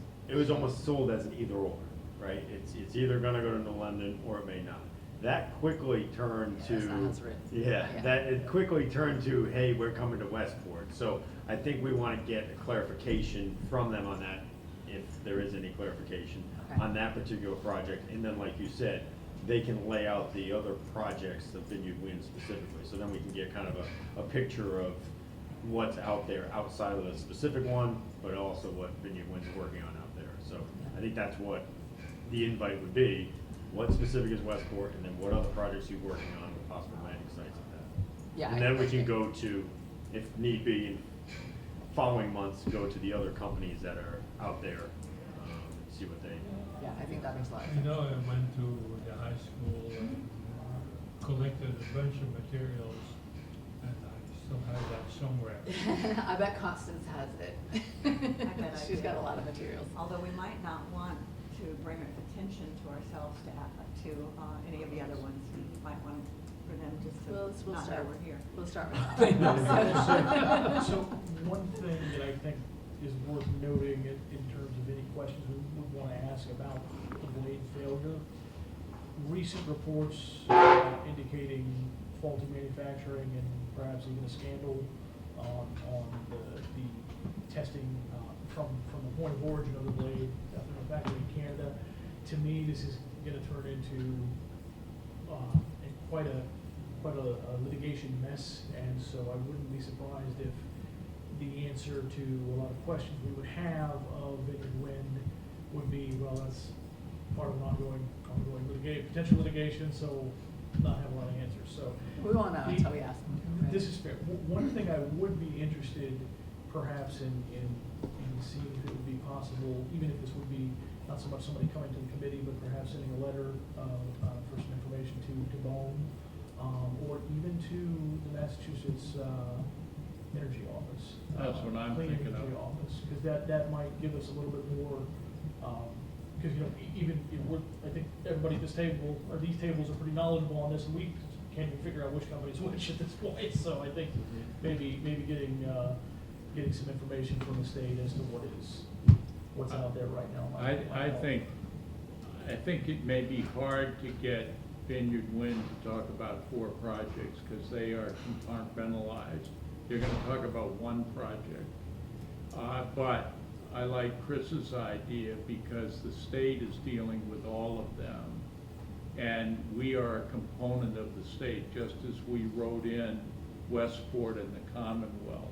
almost sold as an either or, right? It's either gonna go to New London or it may not. That quickly turned to. That's not how it's written. Yeah, Yeah. that it quickly turned to, hey, we're coming to Westport. So I think we wanna get a clarification from them on that, if there is any clarification Okay. on that particular project. And then, like you said, they can lay out the other projects, the Vineyard Wind specifically, so then we can get kind of a picture of what's out there outside of the specific one, but also what Vineyard Wind's working on out there. So I think that's what the invite would be, what specific is Westport, and then what other projects you're working on with possible landing sites like that. Yeah. And then we can go to, if need be, in following months, go to the other companies that are out there, and see what they. Yeah, I think that makes a lot of You sense. know, I went to the high school and collected a bunch of materials, and I still have that somewhere. I bet Constance has it. bet I She's do. got a lot of materials. Although we might not want to bring attention to ourselves to any of the other ones. We might want for them just to We'll not know start. we're here. We'll start with that. So one thing that I think is worth noting in terms of any questions we would want to ask about the blade failure. Recent reports indicating faulty manufacturing and perhaps even a scandal on the testing from the point of origin of the blade from a factory in Canada. To me, this is going to turn into quite a litigation mess, and so I wouldn't be surprised if the answer to a lot of questions we would have of Vineyard Wind would be, well, that's part of an ongoing potential litigation, so not have a lot of answers, so. We won't know until we ask them. right? This is fair. One thing I would be interested perhaps in seeing if it would be possible, even if this would be not so much somebody coming to the committee, but perhaps sending a letter for some information to BOEM, or even to the Massachusetts Energy Office. That's what I'm Clean thinking Energy of. Office, because that might give us a little bit more, because, even, I think everybody at this table, or these tables are pretty knowledgeable on this, and we can't even figure out which company's which at this point, so I think maybe getting some information from the state as to what's out there right now. I think it may be hard to get Vineyard Wind to talk about 4 projects, because they are compartmentalized. They're gonna talk about one project. But I like Chris's idea, because the state is dealing with all of them. And we are a component of the state, just as we wrote in Westport and the Commonwealth.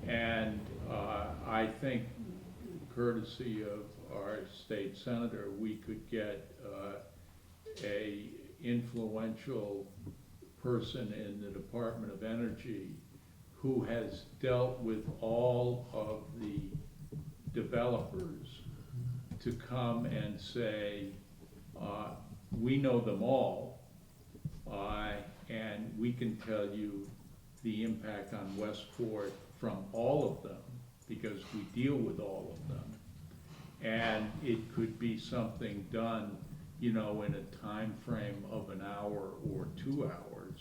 And I think, courtesy of our state senator, we could get a influential person in the Department of Energy who has dealt with all of the developers to come and say, we know them all, and we can tell you the impact on Westport from all of them, because we deal with all of them. And it could be something done, in a time frame of an hour or 2 hours,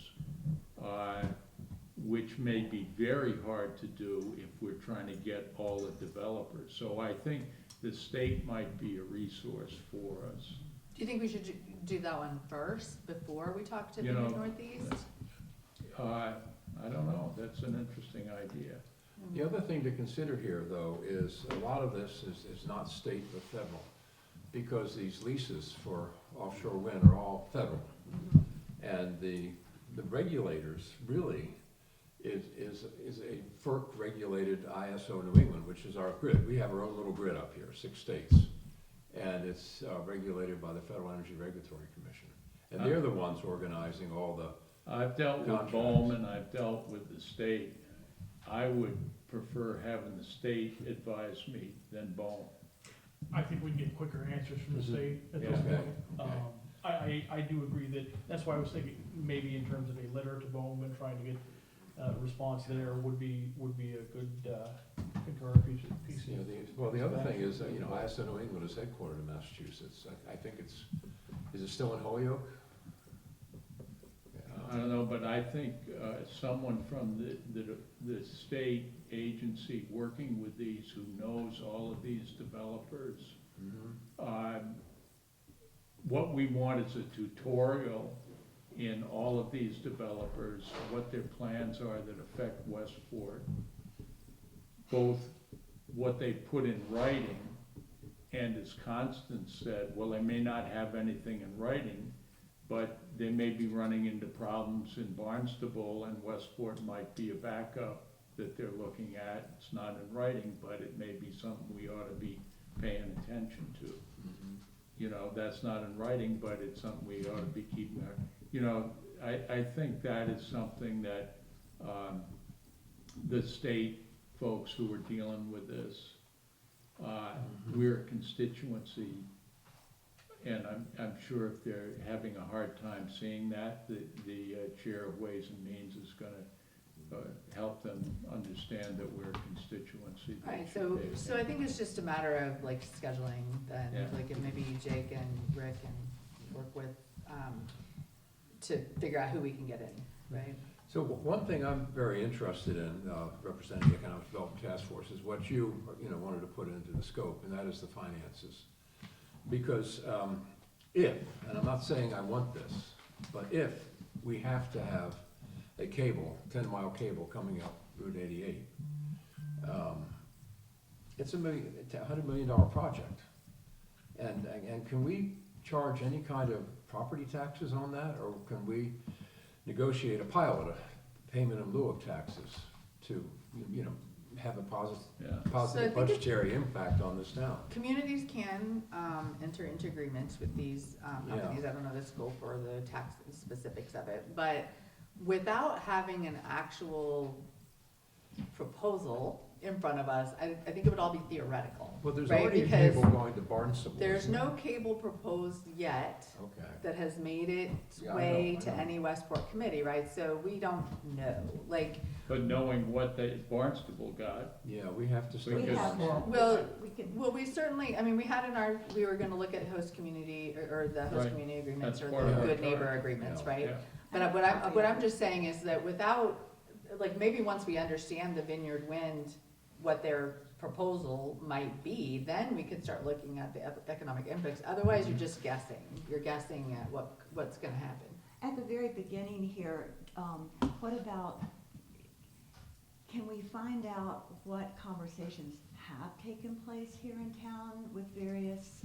which may be very hard to do if we're trying to get all the developers. So I think the state might be a resource for us. Do you think we should do that one first before we talk to the Northeast? I don't know, that's an interesting idea. The other thing to consider here, though, is a lot of this is not state but federal, because these leases for offshore wind are all federal. And the regulators really is a FERC-regulated ISO New England, which is our grid. We have our own little grid up here, 6 states. And it's regulated by the Federal Energy Regulatory Commission. And they're the ones organizing all the I've dealt with contracts. BOEM and I've dealt with the state. I would prefer having the state advise me than BOEM. I think we can get quicker answers from the state at this Okay, point. okay. I do agree that's why I was thinking maybe in terms of a letter to BOEM and trying to get a response there would be a good concurrent piece. The other thing is, ISO New England is headquartered in Massachusetts. I think is it still in Holyoke? I don't know, but I think someone from the state agency working with these, who knows all of these developers, what we want is a tutorial in all of these developers, what their plans are that affect Westport, both what they put in writing, and as Constance said, well, they may not have anything in writing, but they may be running into problems in Barnstable, and Westport might be a backup that they're looking at. It's not in writing, but it may be something we ought to be paying attention to. That's not in writing, but it's something we ought to be keeping I think that is something that the state folks who are dealing with this, we're a constituency, and I'm sure if they're having a hard time seeing that, the chair of Ways and Means is gonna help them understand that we're a constituency. Right, so I think it's just a matter of like scheduling then, Yeah. like if maybe Jake and Rick can work with, to figure out who we can get in, right? So one thing I'm very interested in, representing the Economic Development Task Force, is what you wanted to put into the scope, and that is the finances. Because if, and I'm not saying I want this, but if we have to have a cable, 10-mile cable coming up Route 88, it's a $100 million project. And can we charge any kind of property taxes on that, or can we negotiate a pilot, a payment in lieu of taxes, to have a positive, Yeah. So I positive think it's- budgetary impact on this town. Communities can enter into agreements with these Yeah. companies. I don't know the scope or the tax specifics of it, but without having an actual proposal in front of us, I think it would all be theoretical. Well, there's right? already a Because cable going to Barnstable. there's isn't no there? cable proposed yet Okay. that has made its Yeah, I way know, I to know. any Westport committee, right? So we don't know, like, But knowing what they, Barnstable got, Yeah, we have to start. We could- have, Well, we can, well, we certainly, I mean, we had in our, we were gonna look at host community, or the host Right. community agreements, That's or part the of our good neighbor charge. agreements, Yeah. right? yeah. But what I'm just saying is that without, like, maybe once we understand the Vineyard Wind, what their proposal might be, then we could start looking at the economic impacts. Otherwise, you're just guessing. You're guessing at what's gonna happen. at the very beginning here, what about, can we find out what conversations have taken place here in town with various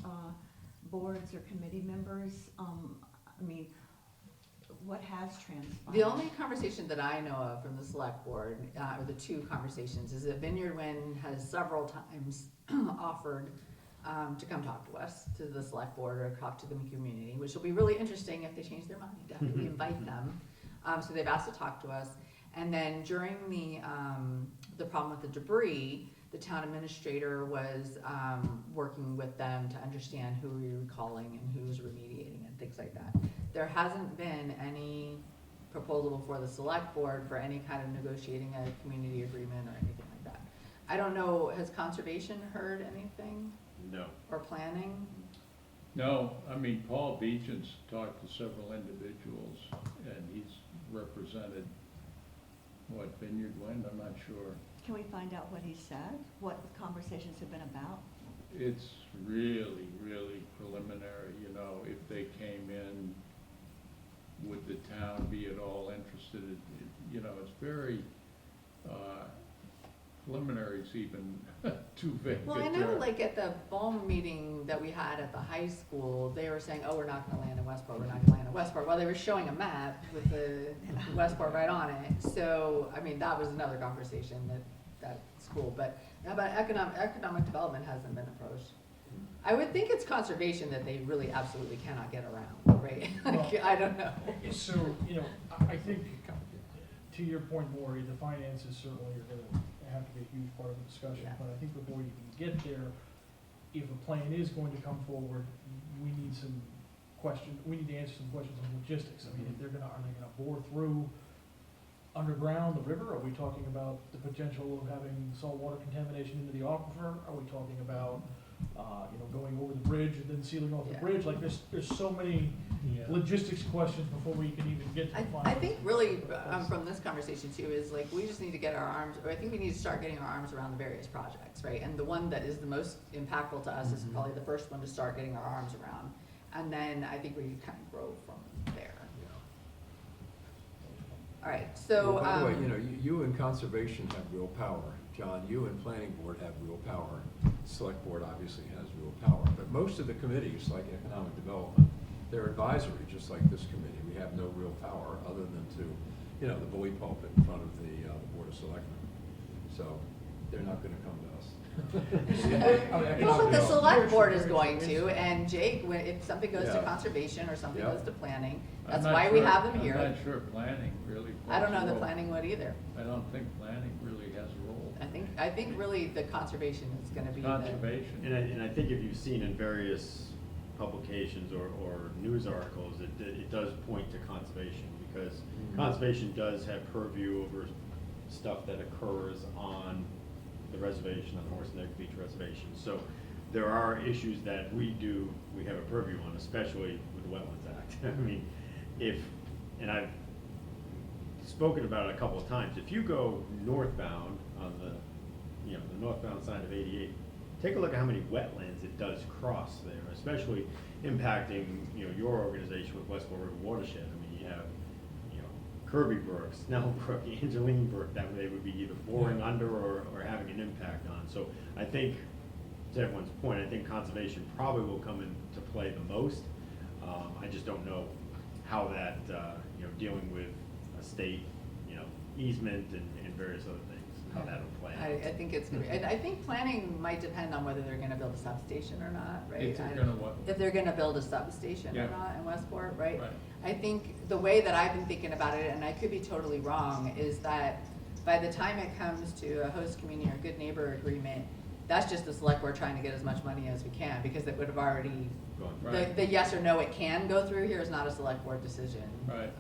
boards or committee members? I mean, what has transpired? The only conversation that I know of from the select board, or the two conversations, is that Vineyard Wind has several times offered to come talk to us, to the select board, or talk to the community, which will be really interesting if they change their mind after we invite them. So they've asked to talk to us. And then during the problem with the debris, the town administrator was working with them to understand who we were calling and who was remediating and things like that. There hasn't been any proposal before the select board for any kind of negotiating a community agreement or anything like that. I don't know, has conservation heard anything, No. or planning? No, I mean, Paul Beecham's talked to several individuals, and he's represented, what, Vineyard Wind, I'm not sure. Can we find out what he said? What the conversations have been about? It's really, really preliminary, you know, if they came in, would the town be at all interested? You know, it's very, preliminary is even too vague. Well, I know, like, at the BOEM meeting that we had at the high school, they were saying, oh, we're not gonna land in Westport, we're not gonna land in Westport. Well, they were showing a map with the Westport right on it. So, I mean, that was another conversation that school, but about economic development hasn't been approached. I would think it's conservation that they really absolutely cannot get around, right? Like, I don't know. So, you know, I think, to your point, Maury, the finances certainly are gonna have to be a huge part of the discussion, Yeah. but I think before you can get there, if a plan is going to come forward, we need to answer some questions on logistics. I mean, if are they gonna bore through underground the river? Are we talking about the potential of having saltwater contamination into the aquifer? Are we talking about, going over the bridge and then sealing off the Yeah. bridge? Like, there's so many Yeah. logistics questions before we can even get to the final. I think really, from this conversation too, is like, we just need to get our arms, or I think we need to start getting our arms around the various projects, right? And the one that is the most impactful to us is probably the first one to start getting our arms around. And then I think we can kind of grow from there. All right, so, Well, by the way, you know, you and conservation have real power. John, you and planning board have real power. Select board obviously has real power. But most of the committees, like economic development, they're advisory, just like this committee. We have no real power other than to, the bully pulpit in front of the Board of Selectmen. So they're not gonna come to us. well, but the select board is going to, and Jake, if something goes to Yeah. conservation or something Yeah. goes to planning, I'm that's not why we sure- have them I'm here. not sure planning really. I don't plays know a the role. planning would either. I don't think planning really has a role. I think really the conservation is gonna be the. Conservation. And I think if you've seen in various publications or news articles, it does point to conservation, because conservation does have purview over stuff that occurs on the reservation, on the Horse Neck Beach Reservation. So there are issues that we have a purview on, especially with the Wetlands Act. I mean, and I've spoken about it a couple of times, if you go northbound on the northbound side of 88, take a look at how many wetlands it does cross there, especially impacting, your organization with Westport River Watershed. I mean, you have, Kirby Brook, Snell Brook, Angeline Brook, that they would be either boring under or having an impact on. So I think, to everyone's point, I think conservation probably will come into play the most. I just don't know how that, dealing with a state, easement and various other things. how that'll play out. I think it's gonna be, and I think planning might depend on whether they're gonna build a substation or not, right? If they're I- gonna what? If they're gonna build a substation or Yeah. not in Westport, right? Right. I think the way that I've been thinking about it, and I could be totally wrong, is that by the time it comes to a host community or good neighbor agreement, that's just the select board trying to get as much money as we can, because it would have already, Going Right. the yes or no it can go through here is not a select board decision. Right.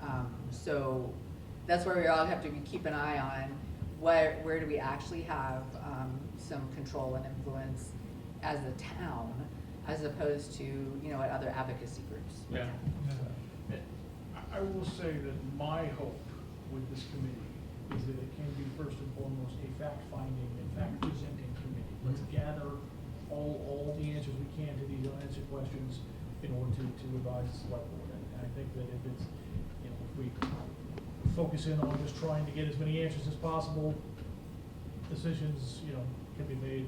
So that's where we all have to keep an eye on, where do we actually have, some control and influence as a town, as opposed to, you know, at other advocacy groups. Yeah. Yeah. I will say that my hope with this committee is that it can be first and foremost a fact-finding and fact-presenting committee. Let's gather all the answers we can to these unanswered questions in order to advise the select board. And I think that if it's, you know, if we focus in on just trying to get as many answers as possible, decisions, you know, can be made,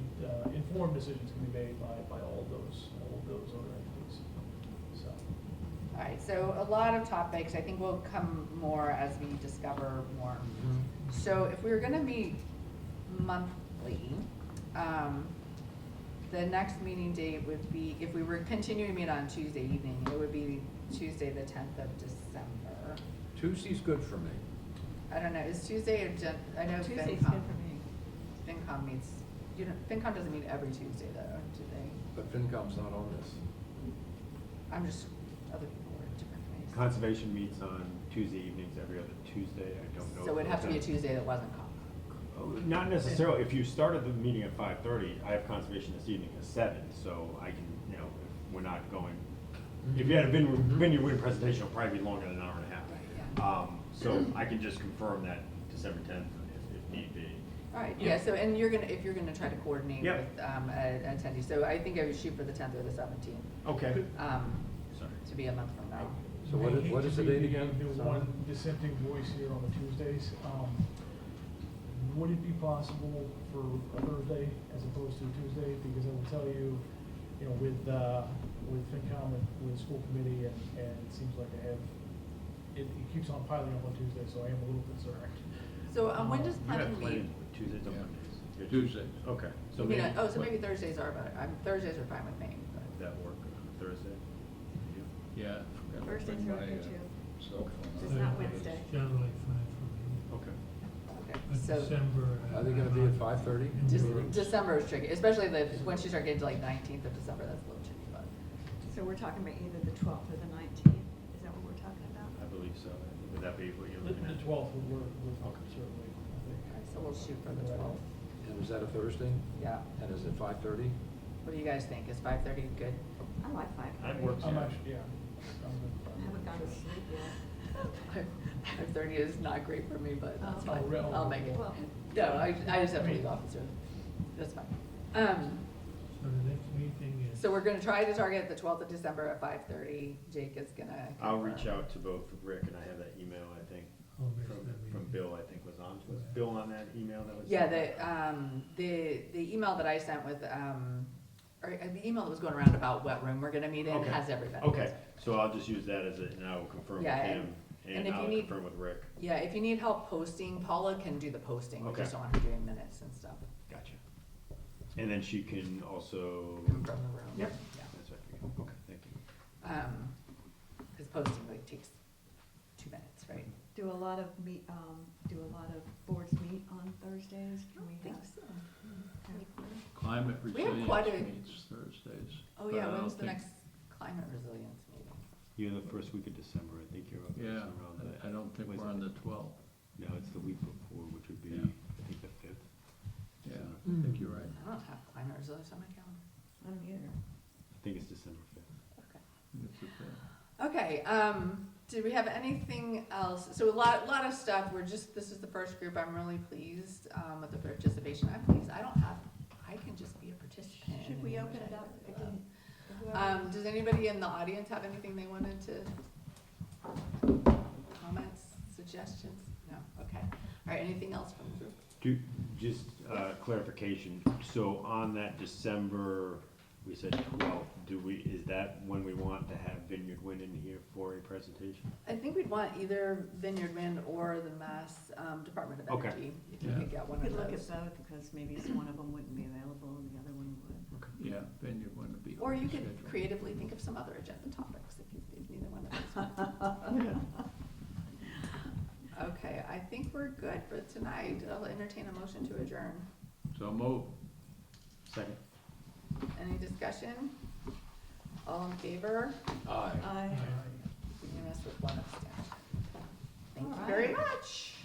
informed decisions can be made by all of those other entities, so. All right, so a lot of topics, I think will come more as we discover more. So if we were gonna meet monthly, the next meeting date would be, if we were continuing to meet on Tuesday evening, it would be Tuesday, the 10th of December. Tuesday's good for me. I don't know, is Tuesday or I know Tuesday's FinCom. good for me. FinCom meets, you know, FinCom doesn't meet every Tuesday though, do they? But FinCom's not on this. I'm just, other people are different ways. Conservation meets on Tuesday evenings, every other Tuesday, I don't know. So it would if have to be a that's- Tuesday that wasn't COM. Not necessarily, if you started the meeting at 5:30, I have conservation this evening at 7, so I can, you know, if we're not going, if you had a vineyard wind presentation, it'll probably be longer than an hour and a half. Right, yeah. So I can just confirm that December 10th if need be. All right, yeah, so, and you're gonna, if you're gonna try to coordinate Yep. with, attendees, so I think I would shoot for the 10th or the 17th, Okay. sorry, to be a month from now. So what I is, hate what to is the be date again? The one dissenting voice here on the Tuesdays. Would it be possible for a Thursday as opposed to a Tuesday? Because I will tell you, you know, with FinCom and with school committee, and it seems like I have, it keeps on piling up on Tuesday, so I am a little concerned. So, when does You have planning meet? planning Tuesdays or Yeah. Mondays? Your Tuesdays. Okay, so You mean, maybe, oh, so maybe Thursdays are better, Thursdays are fine with me, but. that work, Thursday? Yeah. I forgot to Thursdays bring are my, good too. cell phone. Just not Wednesday. It's generally fine for me. Okay. Okay, But so, December. Are they gonna be at 5:30? December is tricky, especially once you start getting to like 19th of December, that's a little tricky, but. So we're talking about either the 12th or the 19th, is that what we're talking about? I believe so. Would that be what you're The looking at? 12th would work with Okay. certainly, I think. All right, so we'll shoot for the 12th, And is that a Thursday? yeah. And is it 5:30? What do you guys think, is 5:30 good? I like 5:30. That works. I'm Yeah. actually, yeah. I haven't gone to sleep yet. 5:30 is not great for me, but that's Oh. fine, Oh, really? I'll make it. Well, No, I just have to leave office early, that's fine. So the next meeting is. So we're gonna try to target the 12th of December at 5:30, Jake is gonna. I'll reach confirm. out to both Rick and I have that email, I think, I'll miss from, that from meeting. Bill, I think was Bill on that email that was? Yeah, the email that I sent with, or the email that was going around about what room we're gonna meet in Okay. has everybody. Okay, so I'll just use that as a, and I will confirm with Yeah, him, and and if you I'll need- confirm with Rick. Yeah, if you need help posting, Paula can do the posting, we Okay. just don't want her doing minutes and stuff. Gotcha. And then she can also. Confirm the room. Yep. Yeah. That's what I figured. Okay, thank you. Cause posting like takes 2 minutes, right? do a lot of boards meet on Thursdays? Can we have? Climate We have quite resilience a- meets Thursdays. Oh, but yeah, I don't when's the think- next climate resilience meeting? You're the first week of December, I think you're up Yeah, around that. I don't think was we're it? on the 12th. No, it's the week before, which would be, Yeah. I think, the 5th. Yeah, I think you're right. I don't have climate resilience on my calendar. I don't either. I think it's December 5th. Okay. It's the 5th. Okay, did we have anything else? So a lot of stuff, this is the first group, I'm really pleased, with the participation. I'm pleased, I can just be a participant. Should we open it up again? Does anybody in the audience have anything they wanted to, comments, suggestions? No, okay. All right, anything else from the group? Just clarification, so on that December we said 12. Is that when we want to have Vineyard Wind in here for a presentation? I think we'd want either Vineyard Wind or the Mass Department of Okay. Energy, if you Yeah. could get one We of could look those. at both, because maybe one of them wouldn't be available and the other one would. Yeah, Vineyard wouldn't be. Or on you the could schedule. creatively think of some other agenda topics if neither one of those. Okay, I think we're good for tonight. I'll entertain a motion to adjourn. So move. Second. Any discussion? All in favor? Aye. I Unanimous with one abstention.